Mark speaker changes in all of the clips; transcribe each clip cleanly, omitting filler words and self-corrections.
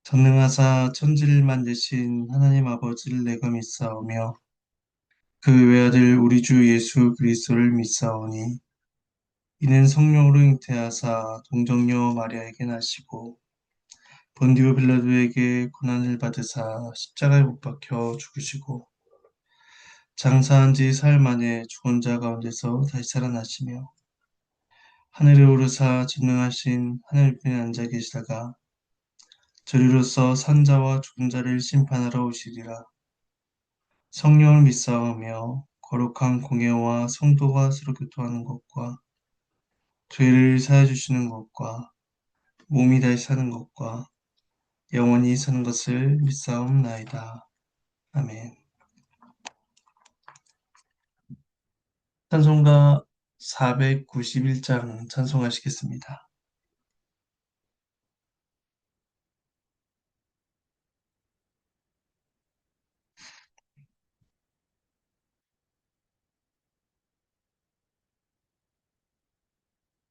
Speaker 1: 전능하사 천지를 만드신 하나님 아버지를 내가 믿사오며 그 외아들 우리 주 예수 그리스도를 믿사오니 이는 성령으로 잉태하사 동정녀 마리아에게 나시고 본디오 빌라도에게 고난을 받으사 십자가에 못 박혀 죽으시고 장사한 지 사흘 만에 죽은 자 가운데서 다시 살아나시며 하늘에 오르사 전능하신 하늘편에 앉아 계시다가 저리로서 산자와 죽은 자를 심판하러 오시리라. 성령을 믿사오며 거룩한 공예와 성도가 서로 교통하는 것과 죄를 사해 주시는 것과 몸이 다시 사는 것과 영원히 사는 것을 믿사옵나이다. 아멘. 찬송가 491장 찬송하시겠습니다.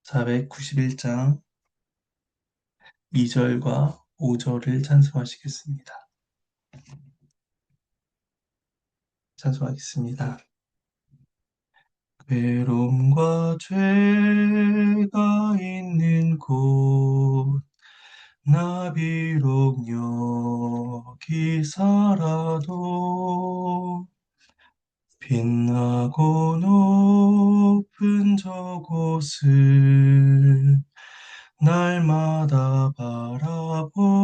Speaker 1: 491장 2절과 5절을 찬송하시겠습니다. 찬송하겠습니다. 괴로움과 죄가 있는 곳 나 비록 여기 살아도 빛나고 높은 저곳을 날마다 바라봅니다.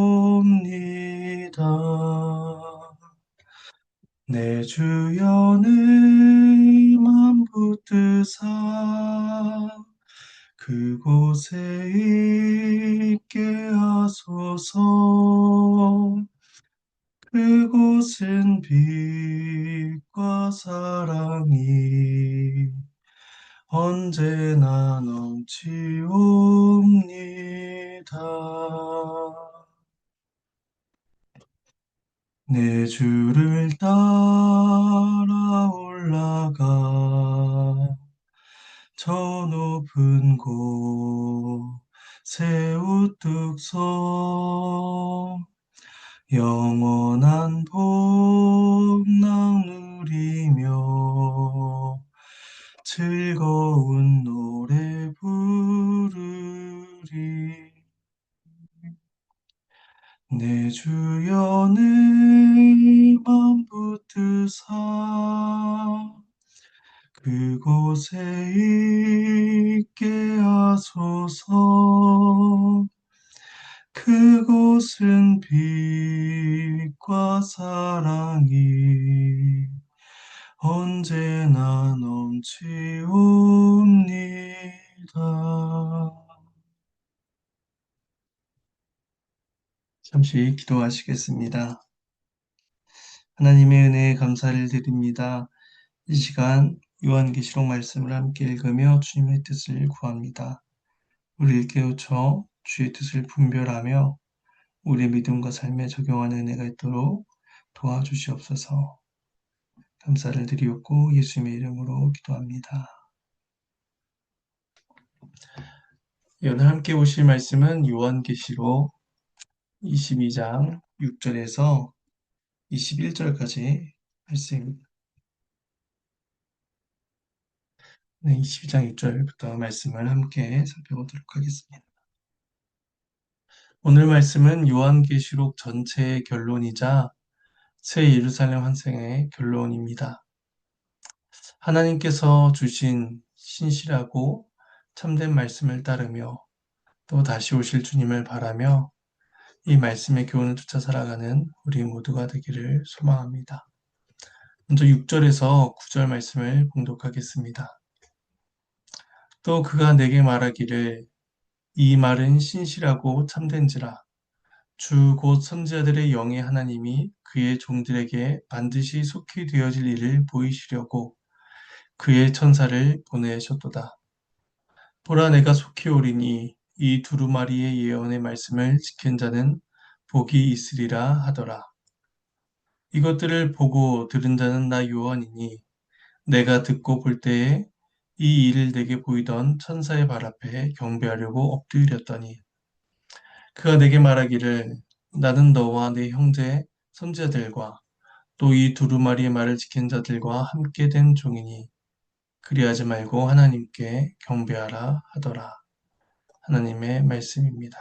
Speaker 1: 내 주여 내 맘 붙드사 그곳에 있게 하소서. 그곳은 빛과 사랑이 언제나 넘치옵니다. 내 주를 따라 올라가 저 높은 곳에 우뚝 서 영원한 복락 누리며 즐거운 노래 부르리. 내 주여 내 맘 붙드사 그곳에 있게 하소서. 그곳은 빛과 사랑이 언제나 넘치옵니다. 잠시 기도하시겠습니다. 하나님의 은혜에 감사를 드립니다. 이 시간 요한계시록 말씀을 함께 읽으며 주님의 뜻을 구합니다. 우리를 깨우쳐 주의 뜻을 분별하며 우리의 믿음과 삶에 적용하는 은혜가 있도록 도와주시옵소서. 감사를 드리옵고 예수님의 이름으로 기도합니다. 오늘 함께 보실 말씀은 요한계시록 22장 6절에서 21절까지 말씀입니다. 네, 22장 6절부터 말씀을 함께 살펴보도록 하겠습니다. 오늘 말씀은 요한계시록 전체의 결론이자 새 예루살렘 환생의 결론입니다. 하나님께서 주신 신실하고 참된 말씀을 따르며 또 다시 오실 주님을 바라며 이 말씀의 교훈을 쫓아 살아가는 우리 모두가 되기를 소망합니다. 먼저 6절에서 9절 말씀을 봉독하겠습니다. 또 그가 내게 말하기를 이 말은 신실하고 참된지라 주 곧 선지자들의 영의 하나님이 그의 종들에게 반드시 속히 되어질 일을 보이시려고 그의 천사를 보내셨도다. 보라 내가 속히 오리니 이 두루마리의 예언의 말씀을 지킨 자는 복이 있으리라 하더라. 이것들을 보고 들은 자는 나 요한이니 내가 듣고 볼 때에 이 일을 내게 보이던 천사의 발 앞에 경배하려고 엎드렸더니 그가 내게 말하기를 나는 너와 네 형제 선지자들과 또 이 두루마리의 말을 지킨 자들과 함께 된 종이니 그리하지 말고 하나님께 경배하라 하더라. 하나님의 말씀입니다.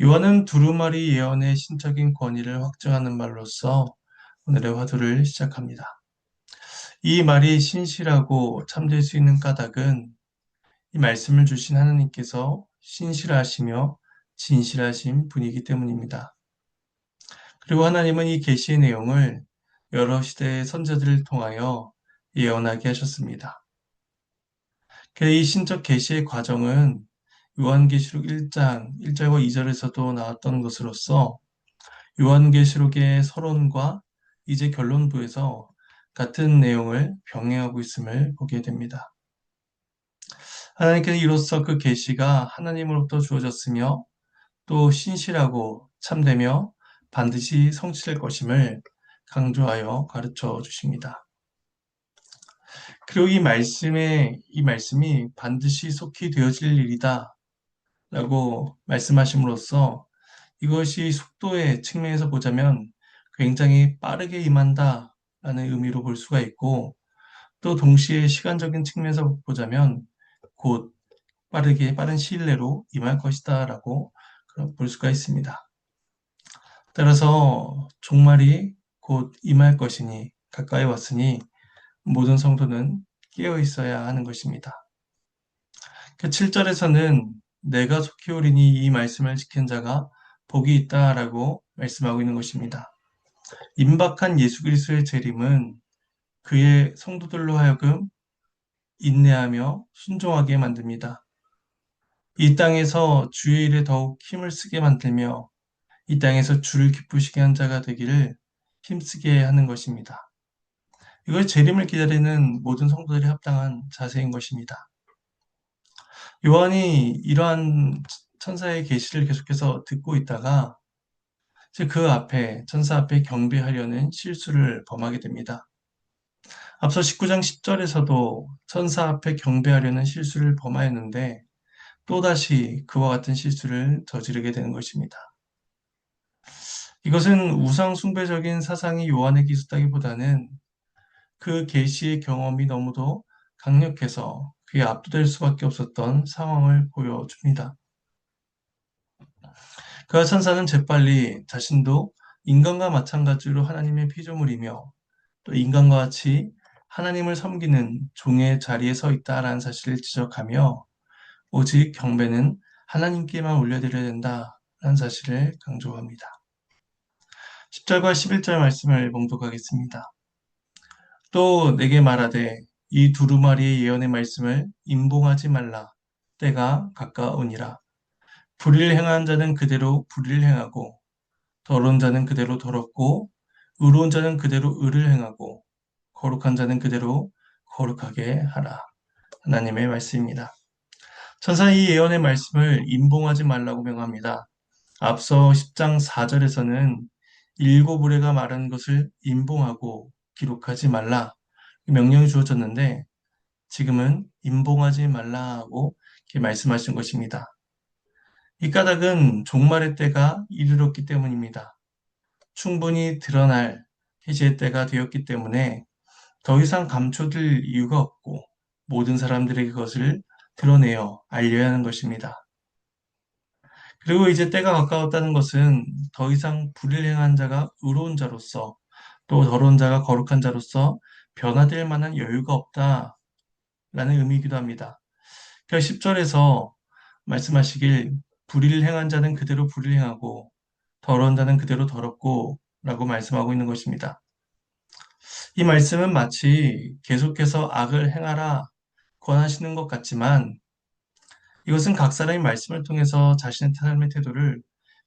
Speaker 1: 요한은 두루마리 예언의 신적인 권위를 확증하는 말로써 오늘의 화두를 시작합니다. 이 말이 신실하고 참될 수 있는 까닭은 이 말씀을 주신 하나님께서 신실하시며 진실하신 분이기 때문입니다. 그리고 하나님은 이 계시의 내용을 여러 시대의 선자들을 통하여 예언하게 하셨습니다. 이 신적 계시의 과정은 요한계시록 1장 1절과 2절에서도 나왔던 것으로서 요한계시록의 서론과 이제 결론부에서 같은 내용을 병행하고 있음을 보게 됩니다. 하나님께서 이로써 그 계시가 하나님으로부터 주어졌으며 또 신실하고 참되며 반드시 성취될 것임을 강조하여 가르쳐 주십니다. 그리고 이 말씀이 반드시 속히 되어질 일이다 라고 말씀하심으로써 이것이 속도의 측면에서 보자면 굉장히 빠르게 임한다 라는 의미로 볼 수가 있고 또 동시에 시간적인 측면에서 보자면 곧 빠른 시일 내로 임할 것이다 라고 볼 수가 있습니다. 따라서 종말이 곧 임할 것이니 가까이 왔으니 모든 성도는 깨어 있어야 하는 것입니다. 7절에서는 내가 속히 오리니 이 말씀을 지킨 자가 복이 있다라고 말씀하고 있는 것입니다. 임박한 예수 그리스도의 재림은 그의 성도들로 하여금 인내하며 순종하게 만듭니다. 이 땅에서 주의 일에 더욱 힘을 쓰게 만들며 이 땅에서 주를 기쁘시게 한 자가 되기를 힘쓰게 하는 것입니다. 이것이 재림을 기다리는 모든 성도들이 합당한 자세인 것입니다. 요한이 이러한 천사의 계시를 계속해서 듣고 있다가 그 앞에 천사 앞에 경배하려는 실수를 범하게 됩니다. 앞서 19장 10절에서도 천사 앞에 경배하려는 실수를 범하였는데 또다시 그와 같은 실수를 저지르게 되는 것입니다. 이것은 우상 숭배적인 사상이 요한에게 있었다기보다는 그 계시의 경험이 너무도 강력해서 그에 압도될 수밖에 없었던 상황을 보여줍니다. 그가 천사는 재빨리 자신도 인간과 마찬가지로 하나님의 피조물이며 또 인간과 같이 하나님을 섬기는 종의 자리에 서 있다라는 사실을 지적하며 오직 경배는 하나님께만 올려드려야 된다라는 사실을 강조합니다. 10절과 11절 말씀을 봉독하겠습니다. 또 내게 말하되 이 두루마리의 예언의 말씀을 임봉하지 말라. 때가 가까우니라. 불의를 행한 자는 그대로 불의를 행하고 더러운 자는 그대로 더럽고 의로운 자는 그대로 의를 행하고 거룩한 자는 그대로 거룩하게 하라. 하나님의 말씀입니다. 천사는 이 예언의 말씀을 임봉하지 말라고 명합니다. 앞서 10장 4절에서는 일곱 의뢰가 말한 것을 임봉하고 기록하지 말라 명령이 주어졌는데 지금은 임봉하지 말라고 이렇게 말씀하신 것입니다. 이 까닭은 종말의 때가 이르렀기 때문입니다. 충분히 드러날 해지의 때가 되었기 때문에 더 이상 감춰둘 이유가 없고 모든 사람들에게 그것을 드러내어 알려야 하는 것입니다. 그리고 이제 때가 가까웠다는 것은 더 이상 불의를 행한 자가 의로운 자로서 또 더러운 자가 거룩한 자로서 변화될 만한 여유가 없다라는 의미이기도 합니다. 그러니까 10절에서 말씀하시길 불의를 행한 자는 그대로 불의를 행하고 더러운 자는 그대로 더럽고 라고 말씀하고 있는 것입니다. 이 말씀은 마치 계속해서 악을 행하라 권하시는 것 같지만 이것은 각 사람이 말씀을 통해서 자신의 삶의 태도를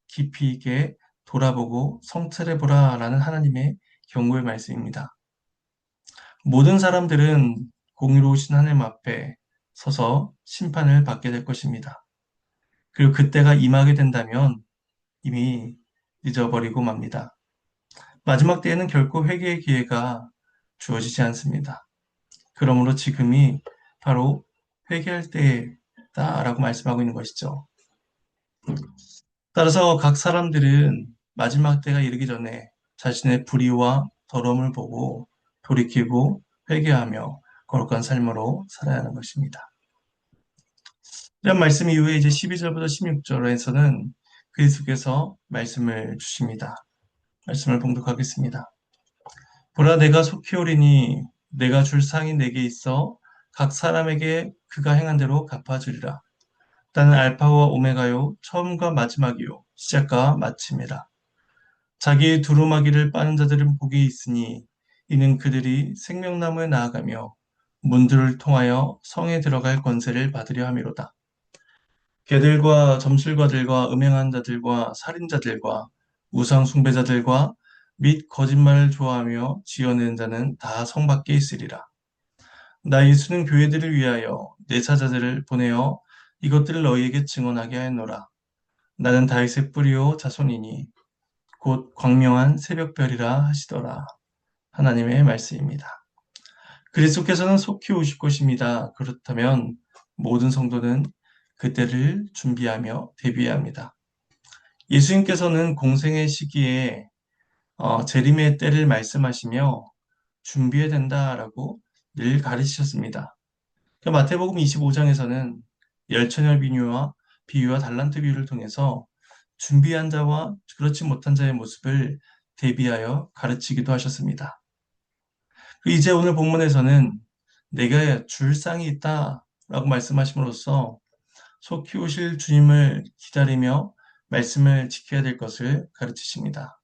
Speaker 1: 깊이 있게 돌아보고 성찰해보라 라는 하나님의 경고의 말씀입니다. 모든 사람들은 공의로우신 하나님 앞에 서서 심판을 받게 될 것입니다. 그리고 그때가 임하게 된다면 이미 잊어버리고 맙니다. 마지막 때에는 결코 회개의 기회가 주어지지 않습니다. 그러므로 지금이 바로 회개할 때다라고 말씀하고 있는 것이죠. 따라서 각 사람들은 마지막 때가 이르기 전에 자신의 불의와 더러움을 보고 돌이키고 회개하며 거룩한 삶으로 살아야 하는 것입니다. 이런 말씀 이후에 이제 12절부터 16절에서는 그리스도께서 말씀을 주십니다. 말씀을 봉독하겠습니다. 보라 내가 속히 오리니 내가 줄 상이 내게 있어 각 사람에게 그가 행한 대로 갚아주리라. 나는 알파와 오메가요 처음과 마지막이요 시작과 마침이라. 자기 두루마기를 빠는 자들은 복이 있으니 이는 그들이 생명나무에 나아가며 문들을 통하여 성에 들어갈 권세를 받으려 함이로다. 개들과 점술가들과 음행한 자들과 살인자들과 우상 숭배자들과 및 거짓말을 좋아하며 지어내는 자는 다 성 밖에 있으리라. 나 예수는 교회들을 위하여 내 사자들을 보내어 이것들을 너희에게 증언하게 하였노라. 나는 다윗의 뿌리요 자손이니 곧 광명한 새벽별이라 하시더라. 하나님의 말씀입니다. 그리스도께서는 속히 오실 것입니다. 그렇다면 모든 성도는 그때를 준비하며 대비해야 합니다. 예수님께서는 공생의 시기에 재림의 때를 말씀하시며 준비해야 된다라고 늘 가르치셨습니다. 마태복음 25장에서는 열처녀 비유와 달란트 비유를 통해서 준비한 자와 그렇지 못한 자의 모습을 대비하여 가르치기도 하셨습니다. 이제 오늘 본문에서는 내가 줄 쌍이 있다라고 말씀하심으로써 속히 오실 주님을 기다리며 말씀을 지켜야 될 것을 가르치십니다.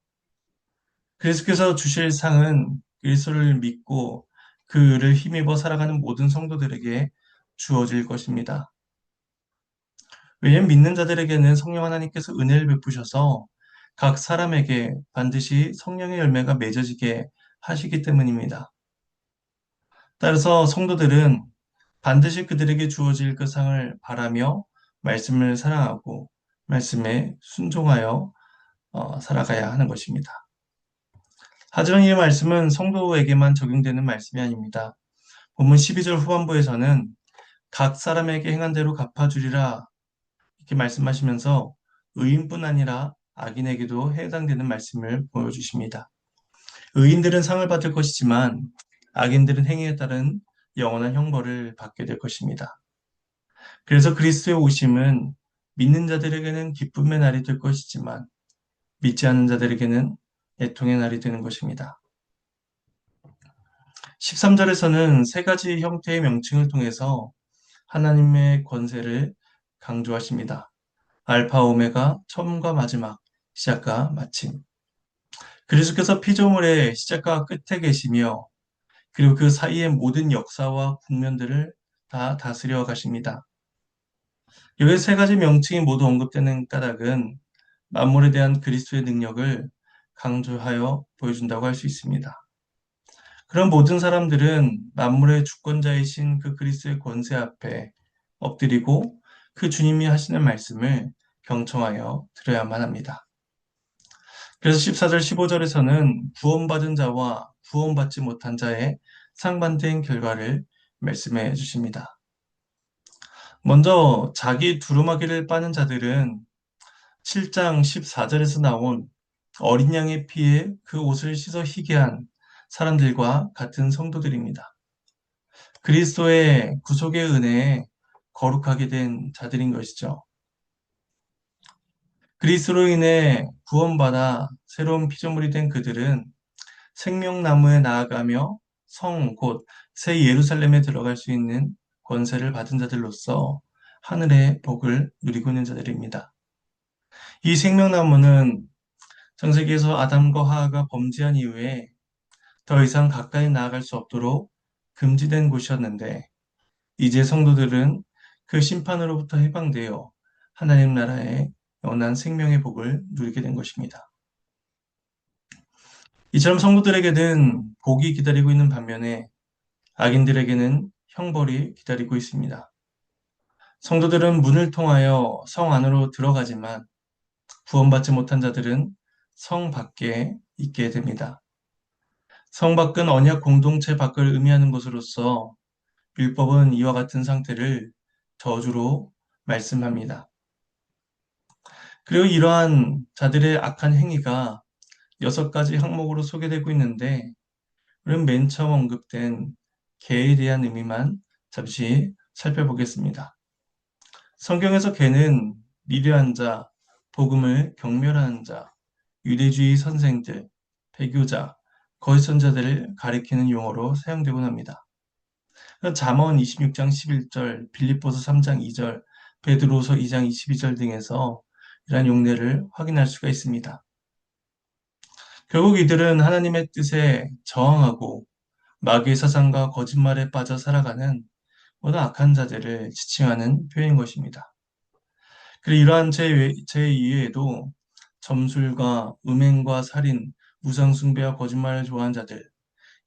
Speaker 1: 그리스도께서 주실 상은 그리스도를 믿고 그를 힘입어 살아가는 모든 성도들에게 주어질 것입니다. 왜냐하면 믿는 자들에게는 성령 하나님께서 은혜를 베푸셔서 각 사람에게 반드시 성령의 열매가 맺어지게 하시기 때문입니다. 따라서 성도들은 반드시 그들에게 주어질 그 상을 바라며 말씀을 사랑하고 말씀에 순종하여 살아가야 하는 것입니다. 하지만 이 말씀은 성도에게만 적용되는 말씀이 아닙니다. 본문 12절 후반부에서는 각 사람에게 행한 대로 갚아주리라 이렇게 말씀하시면서 의인뿐 아니라 악인에게도 해당되는 말씀을 보여주십니다. 의인들은 상을 받을 것이지만 악인들은 행위에 따른 영원한 형벌을 받게 될 것입니다. 그래서 그리스도의 오심은 믿는 자들에게는 기쁨의 날이 될 것이지만 믿지 않는 자들에게는 애통의 날이 되는 것입니다. 13절에서는 세 가지 형태의 명칭을 통해서 하나님의 권세를 강조하십니다. 알파, 오메가, 처음과 마지막, 시작과 마침. 그리스도께서 피조물의 시작과 끝에 계시며 그리고 그 사이의 모든 역사와 국면들을 다 다스려 가십니다. 이 세 가지 명칭이 모두 언급되는 까닭은 만물에 대한 그리스도의 능력을 강조하여 보여준다고 할 수 있습니다. 그런 모든 사람들은 만물의 주권자이신 그 그리스도의 권세 앞에 엎드리고 그 주님이 하시는 말씀을 경청하여 들어야만 합니다. 그래서 14절, 15절에서는 구원받은 자와 구원받지 못한 자의 상반된 결과를 말씀해 주십니다. 먼저 자기 두루마기를 빠는 자들은 7장 14절에서 나온 어린 양의 피에 그 옷을 씻어 희게 한 사람들과 같은 성도들입니다. 그리스도의 구속의 은혜에 거룩하게 된 자들인 것이죠. 그리스도로 인해 구원받아 새로운 피조물이 된 그들은 생명나무에 나아가며 성 곧 새 예루살렘에 들어갈 수 있는 권세를 받은 자들로서 하늘의 복을 누리고 있는 자들입니다. 이 생명나무는 창세기에서 아담과 하하가 범죄한 이후에 더 이상 가까이 나아갈 수 없도록 금지된 곳이었는데 이제 성도들은 그 심판으로부터 해방되어 하나님 나라의 영원한 생명의 복을 누리게 된 것입니다. 이처럼 성도들에게는 복이 기다리고 있는 반면에 악인들에게는 형벌이 기다리고 있습니다. 성도들은 문을 통하여 성 안으로 들어가지만 구원받지 못한 자들은 성 밖에 있게 됩니다. 성 밖은 언약 공동체 밖을 의미하는 것으로서 율법은 이와 같은 상태를 저주로 말씀합니다. 그리고 이러한 자들의 악한 행위가 6가지 항목으로 소개되고 있는데, 우리는 맨 처음 언급된 개에 대한 의미만 잠시 살펴보겠습니다. 성경에서 개는 미련한 자, 복음을 경멸하는 자, 유대주의 선생들, 배교자, 거짓 선자들을 가리키는 용어로 사용되곤 합니다. 잠언 26장 11절, 빌립보서 3장 2절, 베드로서 2장 22절 등에서 이러한 용례를 확인할 수가 있습니다. 결국 이들은 하나님의 뜻에 저항하고 마귀의 사상과 거짓말에 빠져 살아가는 모든 악한 자들을 지칭하는 표현인 것입니다. 그리고 이러한 죄 이외에도 점술과 음행과 살인, 우상숭배와 거짓말을 좋아하는 자들,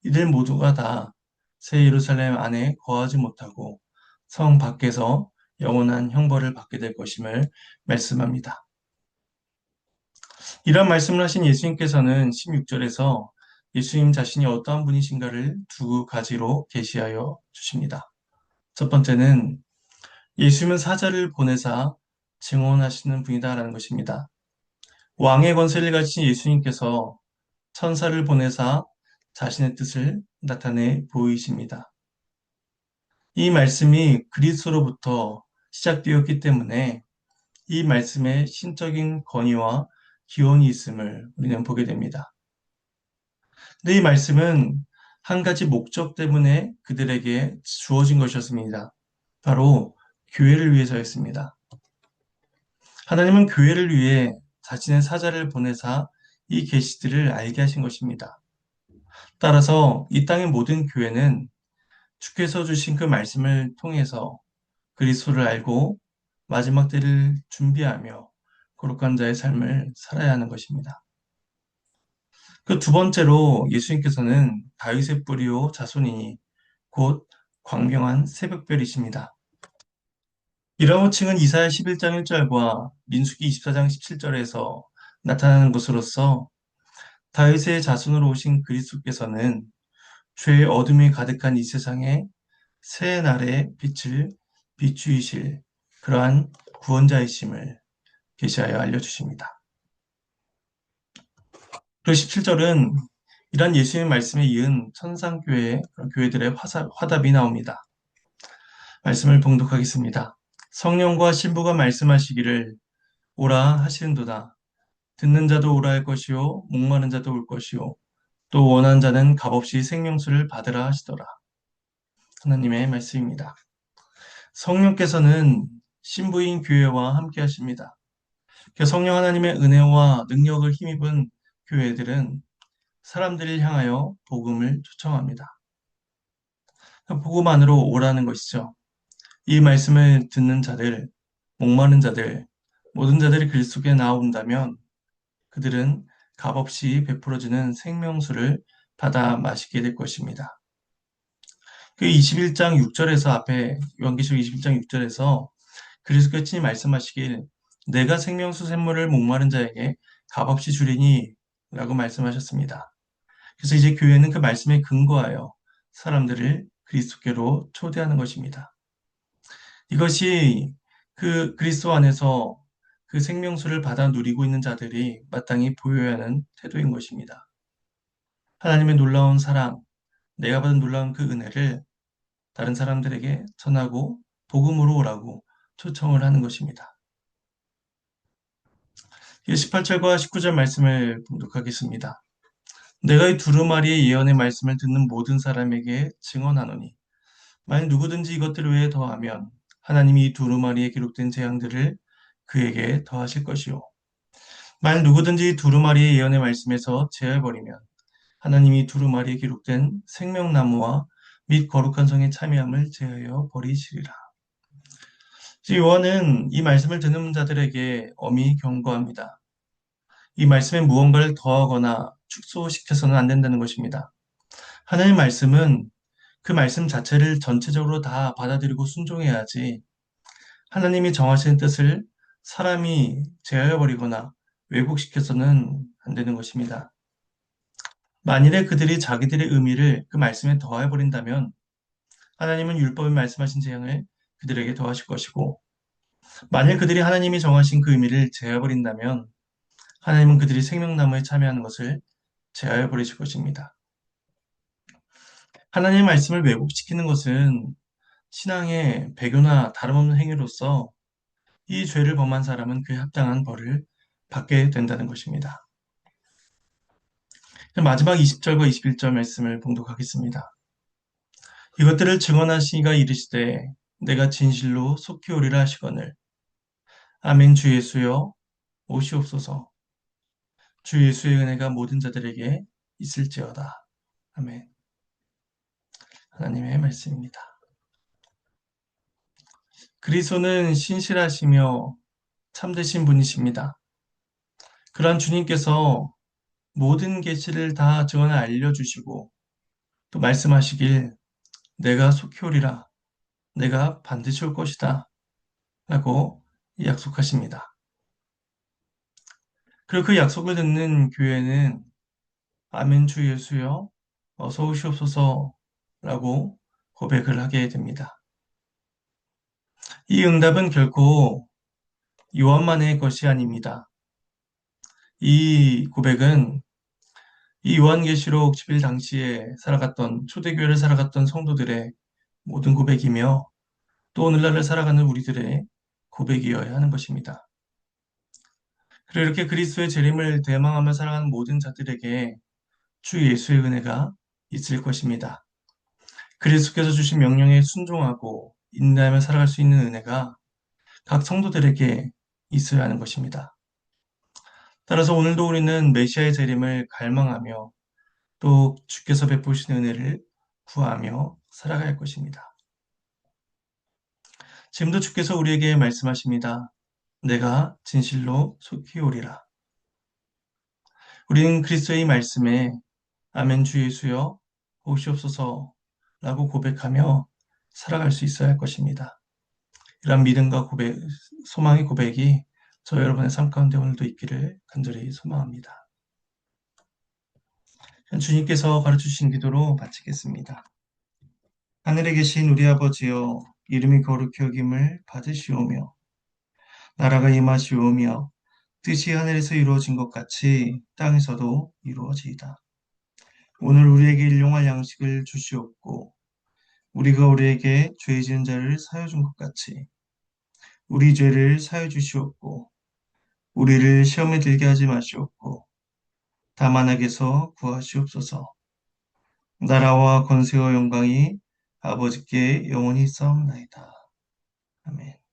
Speaker 1: 이들 모두가 다 새 예루살렘 안에 거하지 못하고 성 밖에서 영원한 형벌을 받게 될 것임을 말씀합니다. 이런 말씀을 하신 예수님께서는 16절에서 예수님 자신이 어떠한 분이신가를 두 가지로 계시하여 주십니다. 첫 번째는 예수님은 사자를 보내사 증언하시는 분이다라는 것입니다. 왕의 권세를 가지신 예수님께서 천사를 보내사 자신의 뜻을 나타내 보이십니다. 이 말씀이 그리스도로부터 시작되었기 때문에 이 말씀에 신적인 권위와 기원이 있음을 우리는 보게 됩니다. 근데 이 말씀은 한 가지 목적 때문에 그들에게 주어진 것이었습니다. 바로 교회를 위해서였습니다. 하나님은 교회를 위해 자신의 사자를 보내사 이 계시들을 알게 하신 것입니다. 따라서 이 땅의 모든 교회는 주께서 주신 그 말씀을 통해서 그리스도를 알고 마지막 때를 준비하며 거룩한 자의 삶을 살아야 하는 것입니다. 그 두 번째로 예수님께서는 다윗의 뿌리요 자손이니 곧 광명한 새벽별이십니다. 이런 호칭은 이사야 11장 1절과 민수기 24장 17절에서 나타나는 것으로서 다윗의 자손으로 오신 그리스도께서는 죄의 어둠이 가득한 이 세상에 새 날의 빛을 비추이실 그러한 구원자이심을 계시하여 알려주십니다. 그리고 17절은 이러한 예수님의 말씀에 이은 천상교회 교회들의 화답이 나옵니다. 말씀을 봉독하겠습니다. 성령과 신부가 말씀하시기를 오라 하시는도다. 듣는 자도 오라 할 것이요 목마른 자도 올 것이요 또 원하는 자는 값없이 생명수를 받으라 하시더라. 하나님의 말씀입니다. 성령께서는 신부인 교회와 함께 하십니다. 성령 하나님의 은혜와 능력을 힘입은 교회들은 사람들을 향하여 복음을 초청합니다. 복음 안으로 오라는 것이죠. 이 말씀을 듣는 자들, 목마른 자들, 모든 자들이 그리스도께 나온다면 그들은 값없이 베풀어지는 생명수를 받아 마시게 될 것입니다. 그 21장 6절에서 앞에 요한계시록 21장 6절에서 그리스도께서 친히 말씀하시길 내가 생명수 샘물을 목마른 자에게 값없이 주리니 라고 말씀하셨습니다. 그래서 이제 교회는 그 말씀에 근거하여 사람들을 그리스도께로 초대하는 것입니다. 이것이 그 그리스도 안에서 그 생명수를 받아 누리고 있는 자들이 마땅히 보여야 하는 태도인 것입니다. 하나님의 놀라운 사랑, 내가 받은 놀라운 그 은혜를 다른 사람들에게 전하고 복음으로 오라고 초청을 하는 것입니다. 18절과 19절 말씀을 봉독하겠습니다. 내가 이 두루마리의 예언의 말씀을 듣는 모든 사람에게 증언하노니 만일 누구든지 이것들 외에 더하면 하나님이 이 두루마리에 기록된 재앙들을 그에게 더하실 것이요. 만일 누구든지 이 두루마리의 예언의 말씀에서 제어해버리면 하나님이 두루마리에 기록된 생명나무와 및 거룩한 성의 참여함을 제하여 버리시리라. 요한은 이 말씀을 듣는 자들에게 엄히 경고합니다. 이 말씀에 무언가를 더하거나 축소시켜서는 안 된다는 것입니다. 하나님의 말씀은 그 말씀 자체를 전체적으로 다 받아들이고 순종해야지 하나님이 정하시는 뜻을 사람이 제어해버리거나 왜곡시켜서는 안 되는 것입니다. 만일에 그들이 자기들의 의미를 그 말씀에 더해버린다면 하나님은 율법에 말씀하신 재앙을 그들에게 더하실 것이고 만일 그들이 하나님이 정하신 그 의미를 제어해버린다면 하나님은 그들이 생명나무에 참여하는 것을 제어해버리실 것입니다. 하나님의 말씀을 왜곡시키는 것은 신앙의 배교나 다름없는 행위로서 이 죄를 범한 사람은 그에 합당한 벌을 받게 된다는 것입니다. 마지막 20절과 21절 말씀을 봉독하겠습니다. 이것들을 증언하시니가 이르시되 내가 진실로 속히 오리라 하시거늘 아멘 주 예수여 오시옵소서. 주 예수의 은혜가 모든 자들에게 있을지어다. 아멘. 하나님의 말씀입니다. 그리스도는 신실하시며 참되신 분이십니다. 그러한 주님께서 모든 계시를 다 증언에 알려주시고 또 말씀하시길 내가 속히 오리라. 내가 반드시 올 것이다. 라고 약속하십니다. 그리고 그 약속을 듣는 교회는 아멘 주 예수여 어서 오시옵소서 라고 고백을 하게 됩니다. 이 응답은 결코 요한만의 것이 아닙니다. 이 고백은 이 요한계시록 10일 당시에 살아갔던 초대교회를 살아갔던 성도들의 모든 고백이며 또 오늘날을 살아가는 우리들의 고백이어야 하는 것입니다. 그리고 이렇게 그리스도의 재림을 대망하며 살아가는 모든 자들에게 주 예수의 은혜가 있을 것입니다. 그리스도께서 주신 명령에 순종하고 인내하며 살아갈 수 있는 은혜가 각 성도들에게 있어야 하는 것입니다. 따라서 오늘도 우리는 메시아의 재림을 갈망하며 또 주께서 베푸신 은혜를 구하며 살아갈 것입니다. 지금도 주께서 우리에게 말씀하십니다. 내가 진실로 속히 오리라. 우리는 그리스도의 말씀에 아멘 주 예수여 오시옵소서 라고 고백하며 살아갈 수 있어야 할 것입니다. 이런 믿음과 고백, 소망의 고백이 저 여러분의 삶 가운데 오늘도 있기를 간절히 소망합니다. 주님께서 가르쳐주신 기도로 마치겠습니다. 하늘에 계신 우리 아버지여 이름이 거룩히 여김을 받으시오며 나라가 임하시오며 뜻이 하늘에서 이루어진 것 같이 땅에서도 이루어지이다. 오늘 우리에게 일용할 양식을 주시옵고 우리가 우리에게 죄 지은 자를 사여 준 것 같이 우리 죄를 사여 주시옵고 우리를 시험에 들게 하지 마시옵고 다만 악에서 구하시옵소서. 나라와 권세와 영광이 아버지께 영원히 있사옵나이다. 아멘.